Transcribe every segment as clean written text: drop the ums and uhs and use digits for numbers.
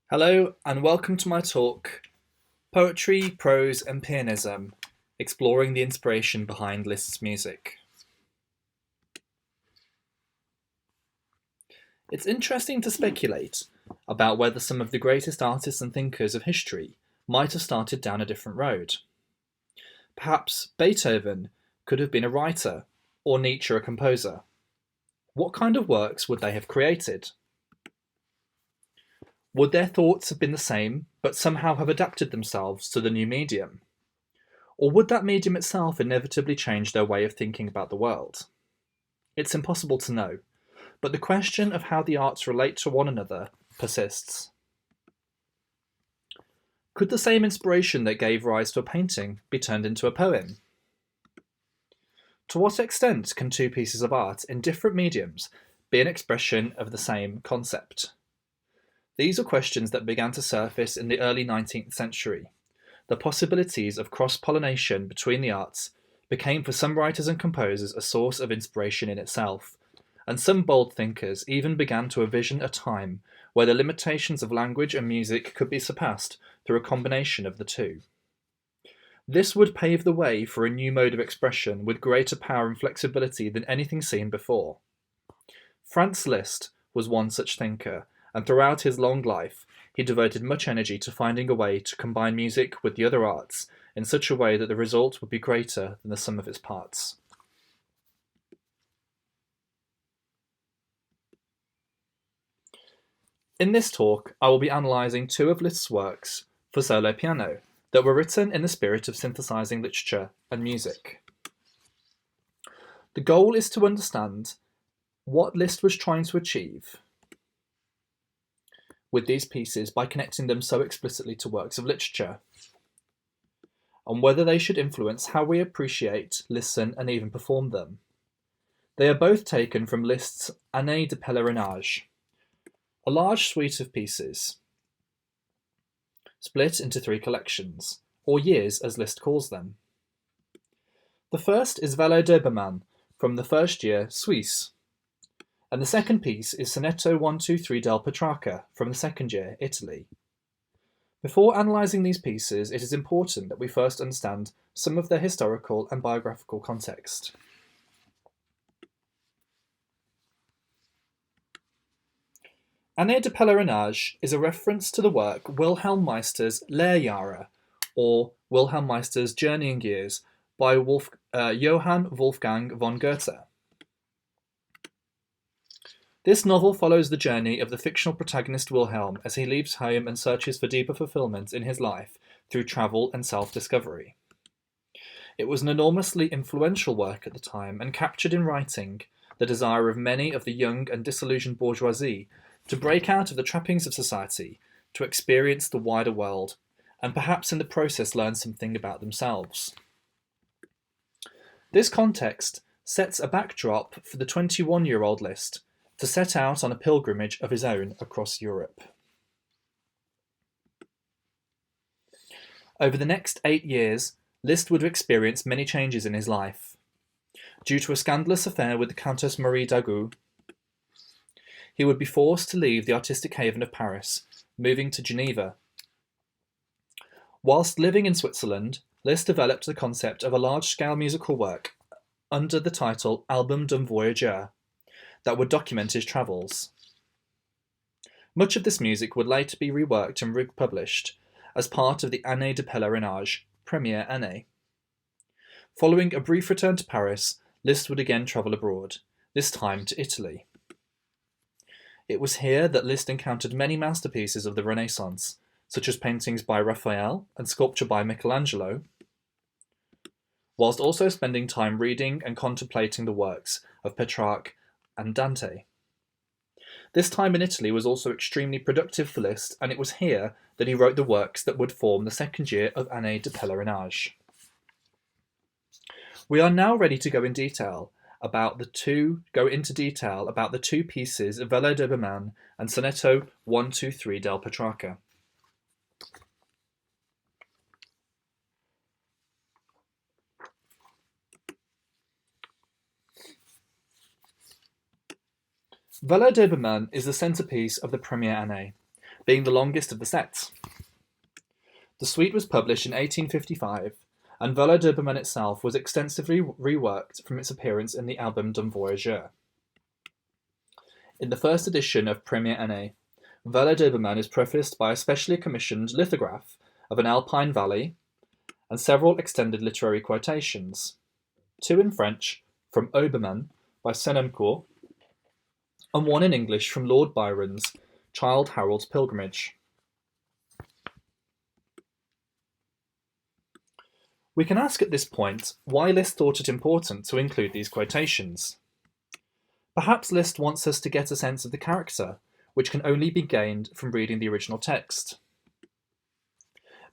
Hello and welcome to my talk, Poetry, Prose and Pianism, exploring the inspiration behind Liszt's music. It's interesting to speculate about whether some of the greatest artists and thinkers of history might have started down a different road. Perhaps Beethoven could have been a writer, or Nietzsche a composer. What kind of works would they have created? Would their thoughts have been the same, but somehow have adapted themselves to the new medium? Or would that medium itself inevitably change their way of thinking about the world? It's impossible to know, but the question of how the arts relate to one another persists. Could the same inspiration that gave rise to a painting be turned into a poem? To what extent can two pieces of art in different mediums be an expression of the same concept? These are questions that began to surface in the early 19th century. The possibilities of cross-pollination between the arts became for some writers and composers a source of inspiration in itself, and some bold thinkers even began to envision a time where the limitations of language and music could be surpassed through a combination of the two. This would pave the way for a new mode of expression with greater power and flexibility than anything seen before. Franz Liszt was one such thinker, and throughout his long life, he devoted much energy to finding a way to combine music with the other arts in such a way that the result would be greater than the sum of its parts. In this talk, I will be analysing two of Liszt's works for solo piano that were written in the spirit of synthesizing literature and music. The goal is to understand what Liszt was trying to achieve with these pieces by connecting them so explicitly to works of literature, and whether they should influence how we appreciate, listen, and even perform them. They are both taken from Liszt's Annee de Pelerinage, a large suite of pieces, split into three collections, or years as Liszt calls them. The first is Vallee from the first year, Suisse, and the second piece is Sonetto 123 del Petrarca from the second year, Italy. Before analysing these pieces, it is important that we first understand some of their historical and biographical context. Annee de Pelerinage is a reference to the work Wilhelm Meister's Lehrjahre, or Wilhelm Meister's Journeying Years, by Johann Wolfgang von Goethe. This novel follows the journey of the fictional protagonist Wilhelm as he leaves home and searches for deeper fulfillment in his life through travel and self-discovery. It was an enormously influential work at the time and captured in writing the desire of many of the young and disillusioned bourgeoisie to break out of the trappings of society, to experience the wider world, and perhaps in the process learn something about themselves. This context sets a backdrop for the 21-year-old Liszt to set out on a pilgrimage of his own across Europe. Over the next 8 years, Liszt would experience many changes in his life. Due to a scandalous affair with the Countess Marie d'Agoult, he would be forced to leave the artistic haven of Paris, moving to Geneva. Whilst living in Switzerland, Liszt developed the concept of a large-scale musical work under the title Album d'un Voyageur that would document his travels. Much of this music would later be reworked and republished as part of the Annee de Pelerinage premiere année. Following a brief return to Paris, Liszt would again travel abroad, this time to Italy. It was here that Liszt encountered many masterpieces of the Renaissance, such as paintings by Raphael and sculpture by Michelangelo, whilst also spending time reading and contemplating the works of Petrarca and Dante. This time in Italy was also extremely productive for Liszt, and it was here that he wrote the works that would form the second year of Annee de Pelerinage. We are now ready to go into detail about the two pieces of Vallee d'Obermann and Sonetto 123 del Petrarca. Vallee d'Obermann is the centerpiece of the premiere année. being the longest of the sets. The suite was published in 1855, and Vallee d'Obermann itself was extensively reworked from its appearance in the album D'un Voyageur. In the first edition of Première Année, Vallee d'Obermann is prefaced by a specially commissioned lithograph of an Alpine valley and several extended literary quotations, two in French from Obermann by Senancourt, and one in English from Lord Byron's Childe Harold's Pilgrimage. We can ask at this point why Liszt thought it important to include these quotations. Perhaps Liszt wants us to get a sense of the character, which can only be gained from reading the original text.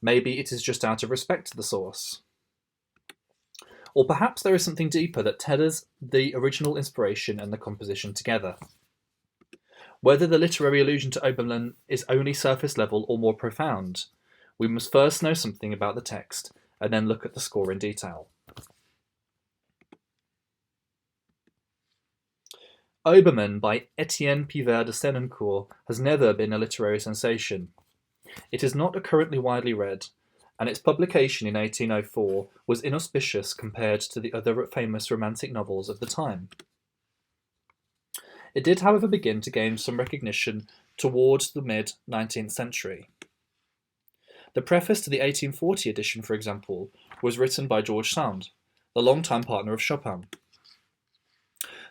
Maybe it is just out of respect to the source. Or perhaps there is something deeper that tethers the original inspiration and the composition together. Whether the literary allusion to Obermann is only surface level or more profound, we must first know something about the text and then look at the score in detail. Obermann by Étienne Pivert de Senancourt has never been a literary sensation. It is not currently widely read, and its publication in 1804 was inauspicious compared to the other famous romantic novels of the time. It did, however, begin to gain some recognition towards the mid-19th century. The preface to the 1840 edition, for example, was written by George Sand, the longtime partner of Chopin.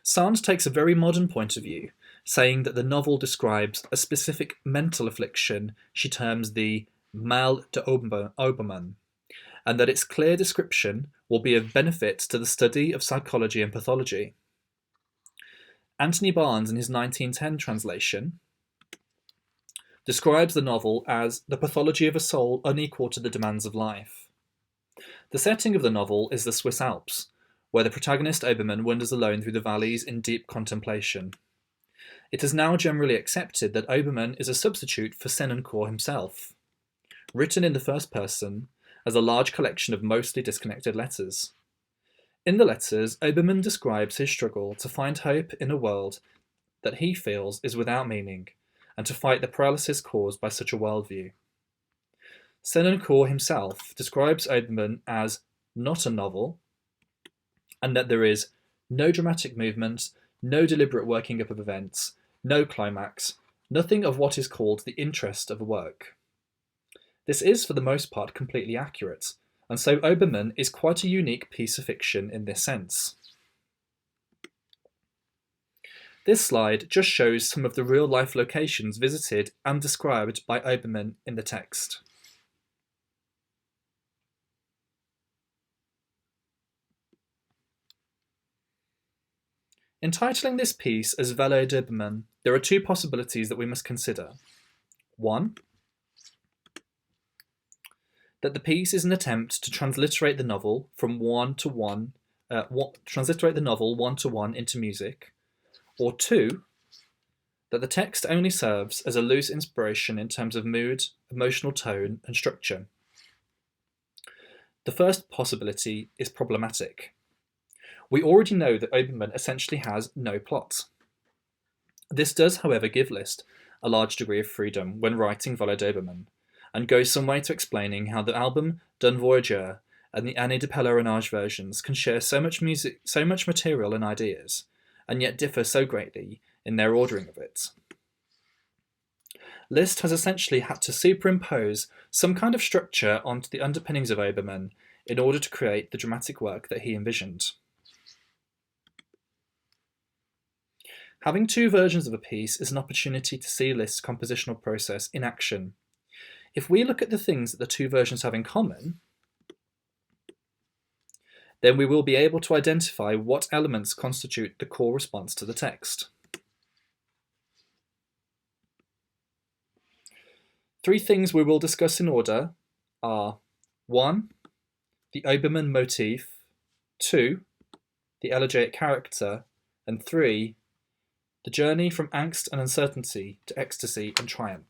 Sand takes a very modern point of view, saying that the novel describes a specific mental affliction she terms the mal de Obermann, and that its clear description will be of benefit to the study of psychology and pathology. Anthony Barnes, in his 1910 translation, describes the novel as the pathology of a soul unequal to the demands of life. The setting of the novel is the Swiss Alps, where the protagonist Obermann wanders alone through the valleys in deep contemplation. It is now generally accepted that Obermann is a substitute for Senancourt himself, written in the first person as a large collection of mostly disconnected letters. In the letters, Obermann describes his struggle to find hope in a world that he feels is without meaning, and to fight the paralysis caused by such a worldview. Senancourt himself describes Obermann as not a novel, and that there is no dramatic movement, no deliberate working up of events, no climax, nothing of what is called the interest of a work. This is, for the most part, completely accurate, and so Obermann is quite a unique piece of fiction in this sense. This slide just shows some of the real-life locations visited and described by Obermann in the text. In titling this piece as Vallee d'Obermann, there are two possibilities that we must consider. One, that the piece is an attempt to transliterate the novel from one-to-one into music, or two, that the text only serves as a loose inspiration in terms of mood, emotional tone, and structure. The first possibility is problematic. We already know that Obermann essentially has no plot. This does, however, give Liszt a large degree of freedom when writing Vallee d'Obermann, and goes some way to explaining how the album D'un Voyageur and the Annee de Pelerinage versions can share so much music, so much material and ideas, and yet differ so greatly in their ordering of it. Liszt has essentially had to superimpose some kind of structure onto the underpinnings of Obermann in order to create the dramatic work that he envisioned. Having two versions of a piece is an opportunity to see Liszt's compositional process in action. If we look at the things that the two versions have in common, then we will be able to identify what elements constitute the core response to the text. Three things we will discuss in order are 1. The Obermann motif, 2. The elegiac character, and 3. The journey from angst and uncertainty to ecstasy and triumph.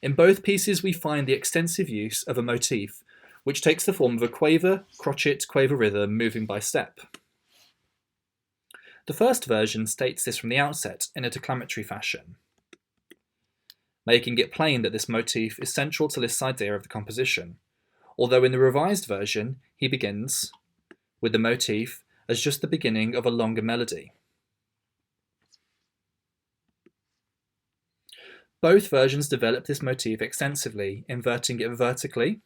In both pieces we find the extensive use of a motif, which takes the form of a quaver, crotchet, quaver rhythm moving by step. The first version states this from the outset in a declamatory fashion, making it plain that this motif is central to Liszt's idea of the composition, although in the revised version he begins with the motif as just the beginning of a longer melody. Both versions develop this motif extensively, inverting it vertically,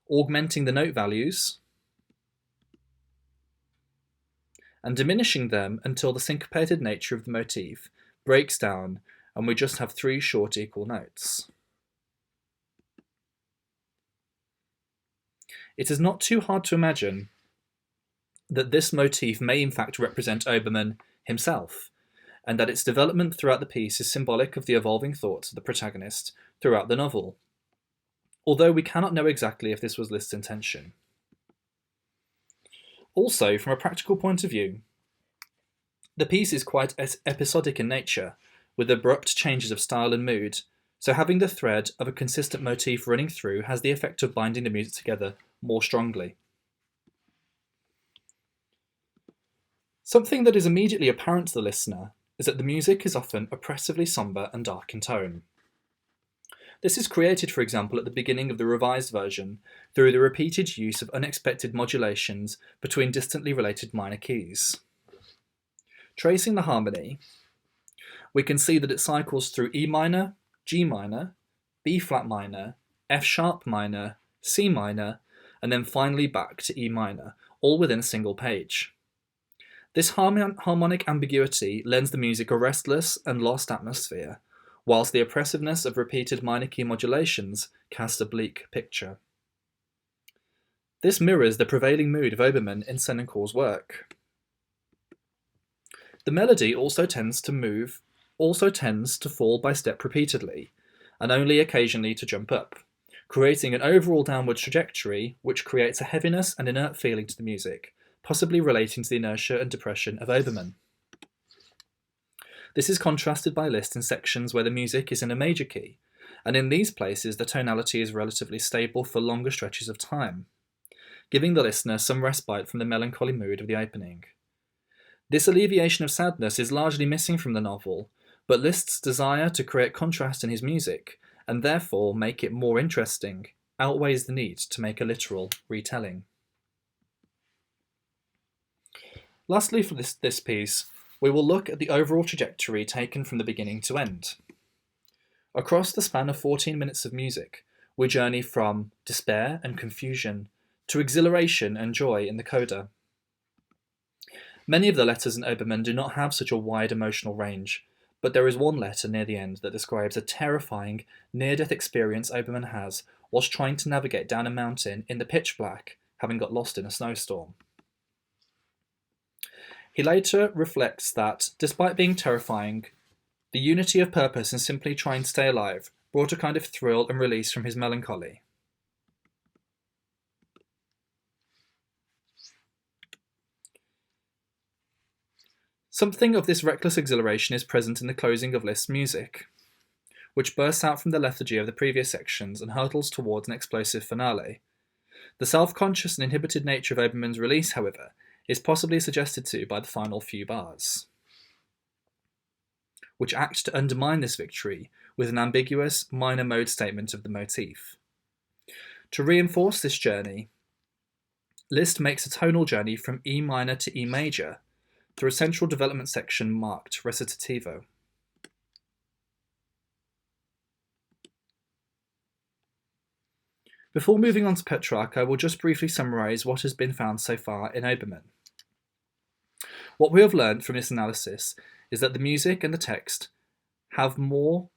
augmenting the note values, and diminishing them until the syncopated nature of the motif breaks down and we just have 3 short equal notes. It is not too hard to imagine that this motif may in fact represent Obermann himself, and that its development throughout the piece is symbolic of the evolving thoughts of the protagonist throughout the novel, although we cannot know exactly if this was Liszt's intention. Also, from a practical point of view, the piece is quite episodic in nature, with abrupt changes of style and mood, so having the thread of a consistent motif running through has the effect of binding the music together more strongly. Something that is immediately apparent to the listener is that the music is often oppressively sombre and dark in tone. This is created, for example, at the beginning of the revised version through the repeated use of unexpected modulations between distantly related minor keys. Tracing the harmony, we can see that it cycles through E minor, G minor, B flat minor, F sharp minor, C minor, and then finally back to E minor, all within a single page. This harmonic ambiguity lends the music a restless and lost atmosphere, whilst the oppressiveness of repeated minor key modulations casts a bleak picture. This mirrors the prevailing mood of Obermann in Senancour's work. The melody also tends to fall by step repeatedly, and only occasionally to jump up, creating an overall downward trajectory which creates a heaviness and inert feeling to the music, possibly relating to the inertia and depression of Obermann. This is contrasted by Liszt in sections where the music is in a major key, and in these places the tonality is relatively stable for longer stretches of time, giving the listener some respite from the melancholy mood of the opening. This alleviation of sadness is largely missing from the novel, but Liszt's desire to create contrast in his music, and therefore make it more interesting, outweighs the need to make a literal retelling. Lastly, for this piece, we will look at the overall trajectory taken from the beginning to end. Across the span of 14 minutes of music, we journey from despair and confusion to exhilaration and joy in the coda. Many of the letters in Obermann do not have such a wide emotional range, but there is one letter near the end that describes a terrifying, near-death experience Obermann has whilst trying to navigate down a mountain in the pitch black, having got lost in a snowstorm. He later reflects that, despite being terrifying, the unity of purpose and simply trying to stay alive brought a kind of thrill and release from his melancholy. Something of this reckless exhilaration is present in the closing of Liszt's music, which bursts out from the lethargy of the previous sections and hurtles towards an explosive finale. The self-conscious and inhibited nature of Obermann's release, however, is possibly suggested to by the final few bars, which act to undermine this victory with an ambiguous minor mode statement of the motif. To reinforce this journey, Liszt makes a tonal journey from E minor to E major through a central development section marked recitativo. Before moving on to Petrarca, I will just briefly summarise what has been found so far in Obermann. What we have learned from this analysis is that the music and the text have more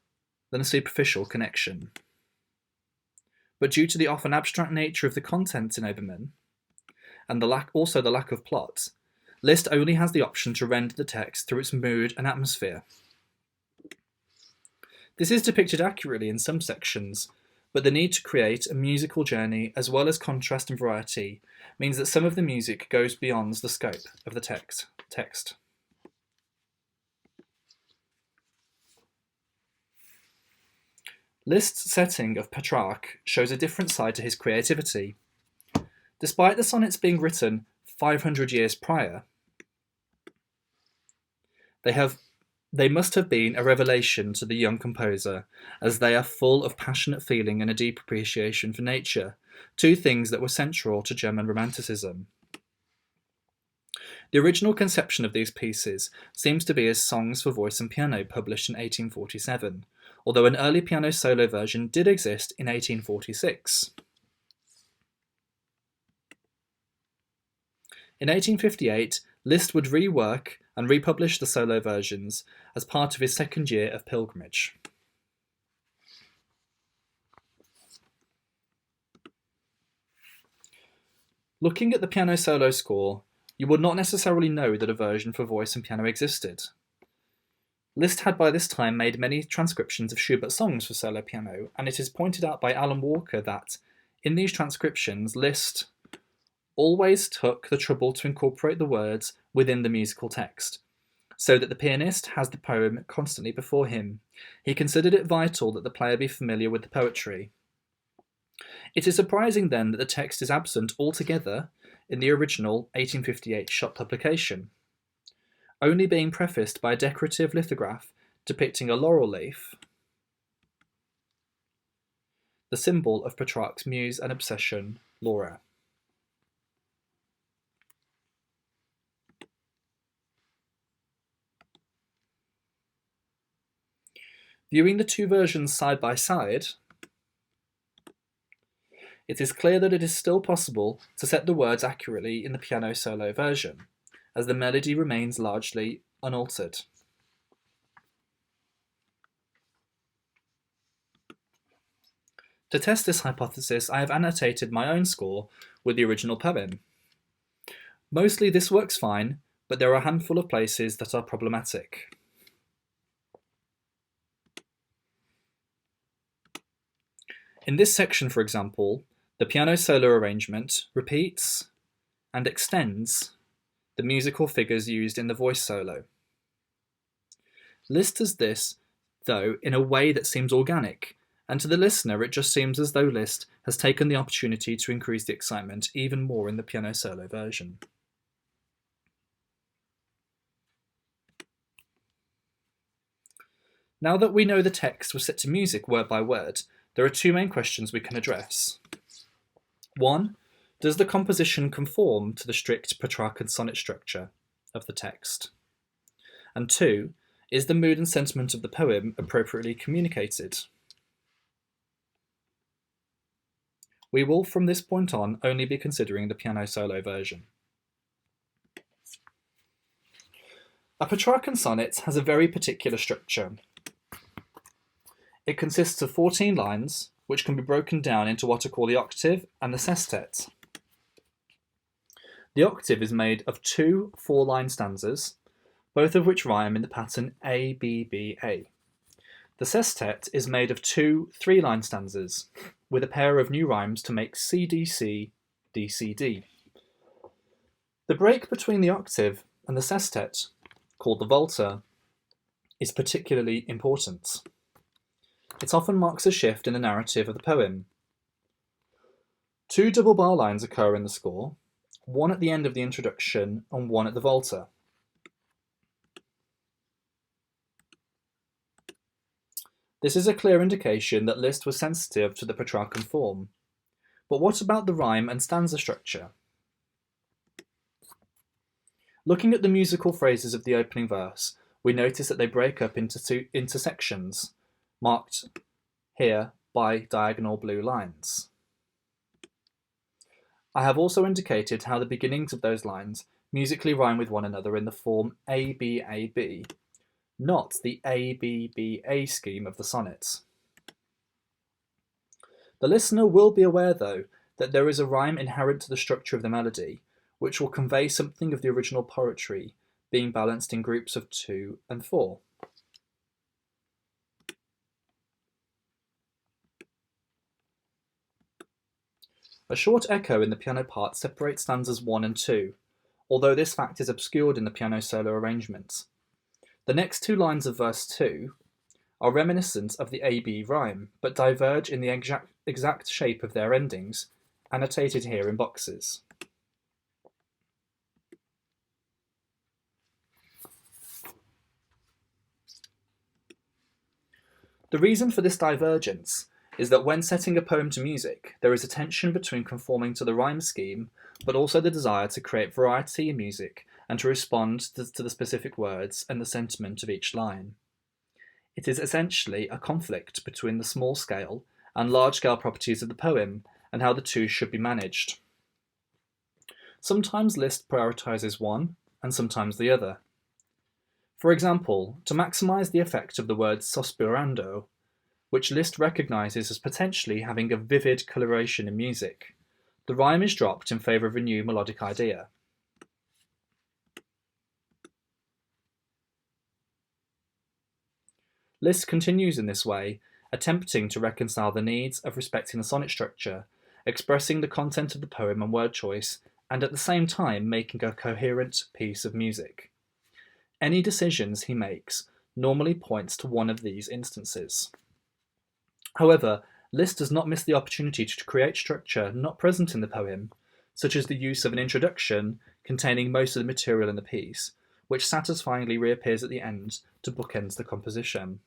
than a superficial connection. But due to the often abstract nature of the content in Obermann, and the lack of plot, Liszt only has the option to render the text through its mood and atmosphere. This is depicted accurately in some sections, but the need to create a musical journey as well as contrast and variety means that some of the music goes beyond the scope of the text. Liszt's setting of Petrarca shows a different side to his creativity. Despite the sonnets being written 500 years prior, they must have been a revelation to the young composer, as they are full of passionate feeling and a deep appreciation for nature, two things that were central to German Romanticism. The original conception of these pieces seems to be as songs for voice and piano published in 1847, although an early piano solo version did exist in 1846. In 1858, Liszt would rework and republish the solo versions as part of his second year of pilgrimage. Looking at the piano solo score, you would not necessarily know that a version for voice and piano existed. Liszt had by this time made many transcriptions of Schubert's songs for solo piano, and it is pointed out by Alan Walker that, in these transcriptions, Liszt always took the trouble to incorporate the words within the musical text, so that the pianist has the poem constantly before him. He considered it vital that the player be familiar with the poetry. It is surprising then that the text is absent altogether in the original 1858 Schott publication, only being prefaced by a decorative lithograph depicting a laurel leaf, the symbol of Petrarch's muse and obsession, Laura. Viewing the two versions side by side, it is clear that it is still possible to set the words accurately in the piano solo version, as the melody remains largely unaltered. To test this hypothesis, I have annotated my own score with the original poem. Mostly this works fine, but there are a handful of places that are problematic. In this section, for example, the piano solo arrangement repeats and extends the musical figures used in the voice solo. Liszt does this, though, in a way that seems organic, and to the listener it just seems as though Liszt has taken the opportunity to increase the excitement even more in the piano solo version. Now that we know the text was set to music word by word, there are two main questions we can address. 1. Does the composition conform to the strict Petrarcan sonnet structure of the text? And 2. Is the mood and sentiment of the poem appropriately communicated? We will, from this point on, only be considering the piano solo version. A Petrarcan sonnet has a very particular structure. It consists of 14 lines, which can be broken down into what are called the octave and the sestet. The octave is made of two 4-line stanzas, both of which rhyme in the pattern A, B, B, A. The sestet is made of two 3-line stanzas, with a pair of new rhymes to make C, D, C, D, C, D. The break between the octave and the sestet, called the volta, is particularly important. It often marks a shift in the narrative of the poem. Two double bar lines occur in the score, one at the end of the introduction and one at the volta. This is a clear indication that Liszt was sensitive to the Petrarcan form. But what about the rhyme and stanza structure? Looking at the musical phrases of the opening verse, we notice that they break up into sections, marked here by diagonal blue lines. I have also indicated how the beginnings of those lines musically rhyme with one another in the form A-B-A-B, not the A-B-B-A scheme of the sonnets. The listener will be aware, though, that there is a rhyme inherent to the structure of the melody, which will convey something of the original poetry, being balanced in groups of 2 and 4. A short echo in the piano part separates stanzas 1 and 2, although this fact is obscured in the piano solo arrangements. The next 2 lines of verse 2 are reminiscent of the A-B rhyme, but diverge in the exact shape of their endings, annotated here in boxes. The reason for this divergence is that when setting a poem to music, there is a tension between conforming to the rhyme scheme, but also the desire to create variety in music and to respond to the specific words and the sentiment of each line. It is essentially a conflict between the small-scale and large-scale properties of the poem and how the two should be managed. Sometimes Liszt prioritizes one and sometimes the other. For example, to maximize the effect of the word sospirando, which Liszt recognizes as potentially having a vivid coloration in music, the rhyme is dropped in favor of a new melodic idea. Liszt continues in this way, attempting to reconcile the needs of respecting the sonnet structure, expressing the content of the poem and word choice, and at the same time making a coherent piece of music. Any decisions he makes normally points to one of these instances. However, Liszt does not miss the opportunity to create structure not present in the poem, such as the use of an introduction containing most of the material in the piece, which satisfyingly reappears at the end to bookend the composition.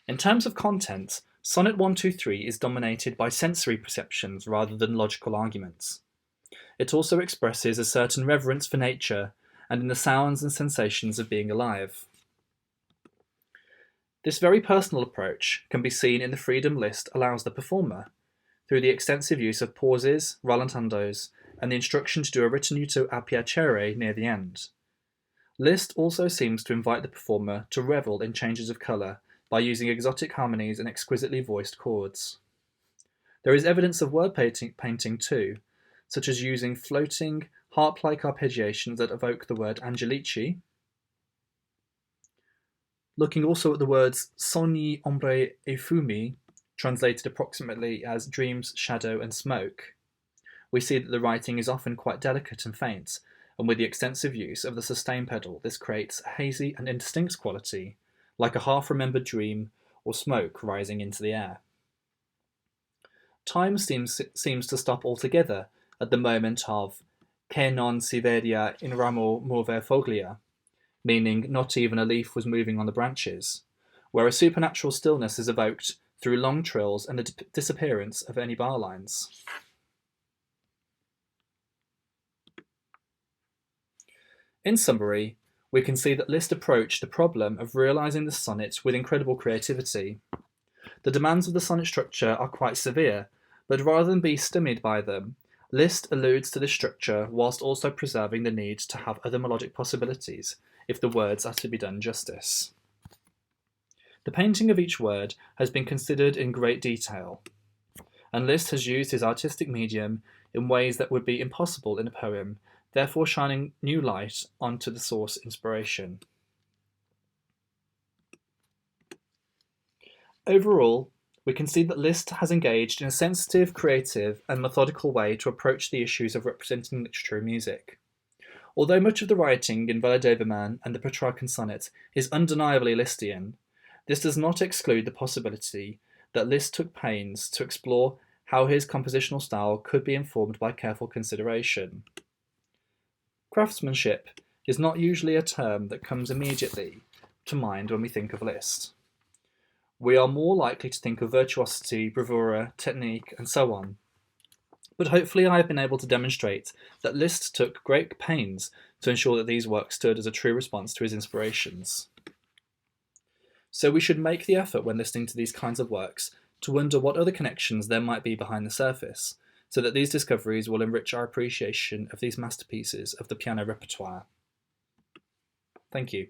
In terms of content, Sonnet 123 is dominated by sensory perceptions rather than logical arguments. It also expresses a certain reverence for nature and in the sounds and sensations of being alive. This very personal approach can be seen in the freedom Liszt allows the performer, through the extensive use of pauses, rallentandos, and the instruction to do a ritenuto a piacere near the end. Liszt also seems to invite the performer to revel in changes of colour by using exotic harmonies and exquisitely voiced chords. There is evidence of word painting too, such as using floating, harp-like arpeggiations that evoke the word angelici, looking also at the words sogni, ombre e fumi, translated approximately as dreams, shadow and smoke. We see that the writing is often quite delicate and faint, and with the extensive use of the sustain pedal, this creates a hazy and indistinct quality, like a half-remembered dream or smoke rising into the air. Time seems to stop altogether at the moment of che non si vedia in ramo mover foglia, meaning not even a leaf was moving on the branches, where a supernatural stillness is evoked through long trills and the disappearance of any bar lines. In summary, we can see that Liszt approached the problem of realising the sonnet with incredible creativity. The demands of the sonnet structure are quite severe, but rather than be stymied by them, Liszt alludes to this structure whilst also preserving the need to have other melodic possibilities if the words are to be done justice. The painting of each word has been considered in great detail, and Liszt has used his artistic medium in ways that would be impossible in a poem, therefore shining new light onto the source inspiration. Overall, we can see that Liszt has engaged in a sensitive, creative, and methodical way to approach the issues of representing literature and music. Although much of the writing in Vallee and the Petrarcan sonnet is undeniably Lisztian, this does not exclude the possibility that Liszt took pains to explore how his compositional style could be informed by careful consideration. Craftsmanship is not usually a term that comes immediately to mind when we think of Liszt. We are more likely to think of virtuosity, bravura, technique, and so on. But hopefully I have been able to demonstrate that Liszt took great pains to ensure that these works stood as a true response to his inspirations. So we should make the effort when listening to these kinds of works to wonder what other connections there might be behind the surface, so that these discoveries will enrich our appreciation of these masterpieces of the piano repertoire. Thank you.